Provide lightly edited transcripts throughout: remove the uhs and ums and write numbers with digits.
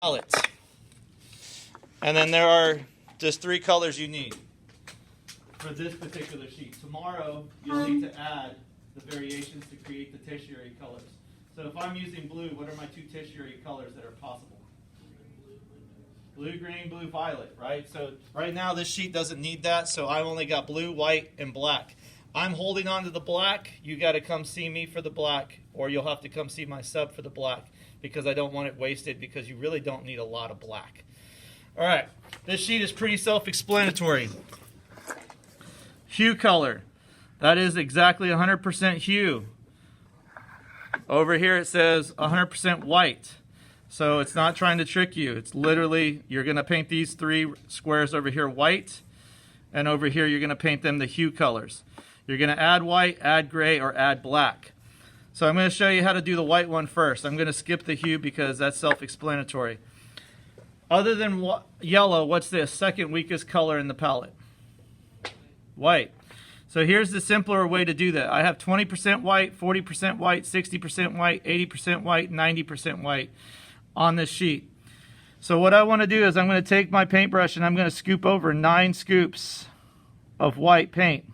palettes. And then there are just 3 colors you need for this particular sheet. Tomorrow, you'll need to add the variations to create the tertiary colors. So if I'm using blue, what are my 2 tertiary colors that are possible? Blue, green, blue, violet, right? So right now this sheet doesn't need that, so I've only got blue, white, and black. I'm holding on to the black. You got to come see me for the black, or you'll have to come see my sub for the black, because I don't want it wasted, because you really don't need a lot of black. All right, this sheet is pretty self-explanatory. Hue color. That is exactly 100% hue. Over here it says 100% white. So it's not trying to trick you. It's literally, you're going to paint these 3 squares over here white, and over here you're going to paint them the hue colors. You're going to add white, add gray, or add black. So I'm going to show you how to do the white one first. I'm going to skip the hue because that's self-explanatory. Other than yellow, what's the second weakest color in the palette? White. So here's the simpler way to do that. I have 20% white, 40% white, 60% white, 80% white, 90% white on this sheet. So what I want to do is I'm going to take my paintbrush and I'm going to scoop over 9 scoops of white paint,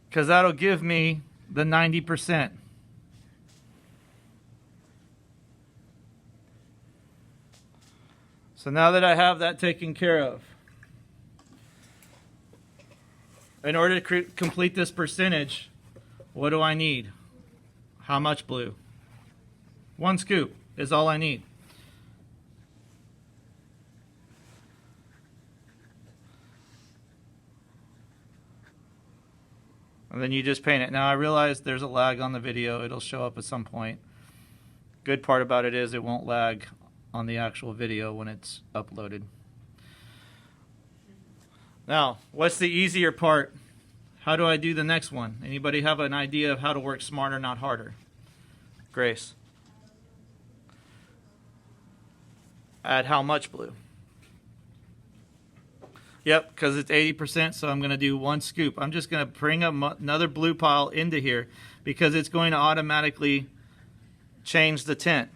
because that'll give me the 90%. So now that I have that taken care of, in order to complete this percentage, what do I need? How much blue? 1 scoop is all I need. And then you just paint it. Now I realize there's a lag on the video. It'll show up at some point. Good part about it is it won't lag on the actual video when it's uploaded. Now, what's the easier part? How do I do the next one? Anybody have an idea of how to work smarter, not harder? Grace. Add how much blue? Yep, because it's 80%, so I'm going to do 1 scoop. I'm just going to bring another blue pile into here because it's going to automatically change the tint.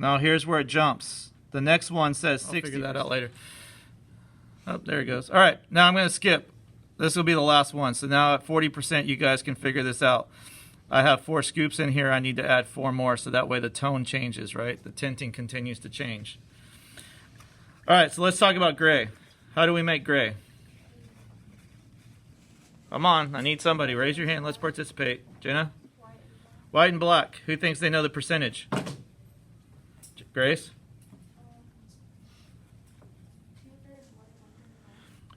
Now here's where it jumps. The next one says 60%. I'll figure that out later. Oh, there it goes. All right, now I'm going to skip. This will be the last one. So now at 40%, you guys can figure this out. I have 4 scoops in here. I need to add 4 more, so that way the tone changes, right? The tinting continues to change. All right, so let's talk about gray. How do we make gray? Come on, I need somebody. Raise your hand. Let's participate. Jenna? White and black. Who thinks they know the percentage? Grace?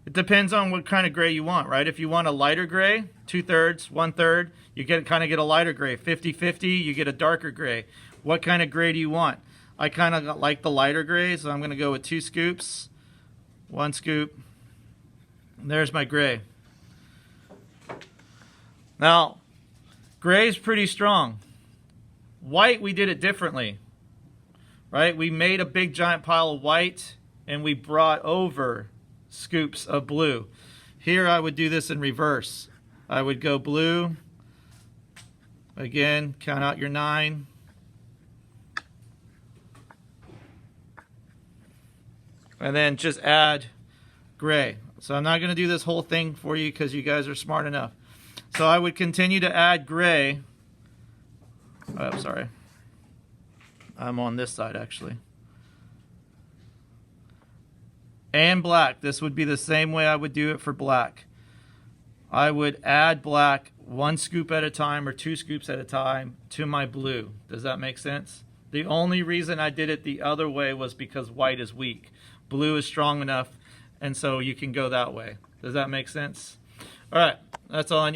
It depends on what kind of gray you want, right? If you want a lighter gray, 2/3, 1/3, you kind of get a lighter gray. 50-50, you get a darker gray. What kind of gray do you want? I kind of like the lighter gray, so I'm going to go with 2 scoops, 1 scoop. And there's my gray. Now, gray is pretty strong. White, we did it differently, right? We made a big giant pile of white, and we brought over scoops of blue. Here I would do this in reverse. I would go blue. Again, count out your 9. And then just add gray. So I'm not going to do this whole thing for you because you guys are smart enough. So I would continue to add gray. Oh, sorry. I'm on this side actually. And black. This would be the same way I would do it for black. I would add black 1 scoop at a time or 2 scoops at a time to my blue. Does that make sense? The only reason I did it the other way was because white is weak. Blue is strong enough, and so you can go that way. Does that make sense? All right, that's all I need.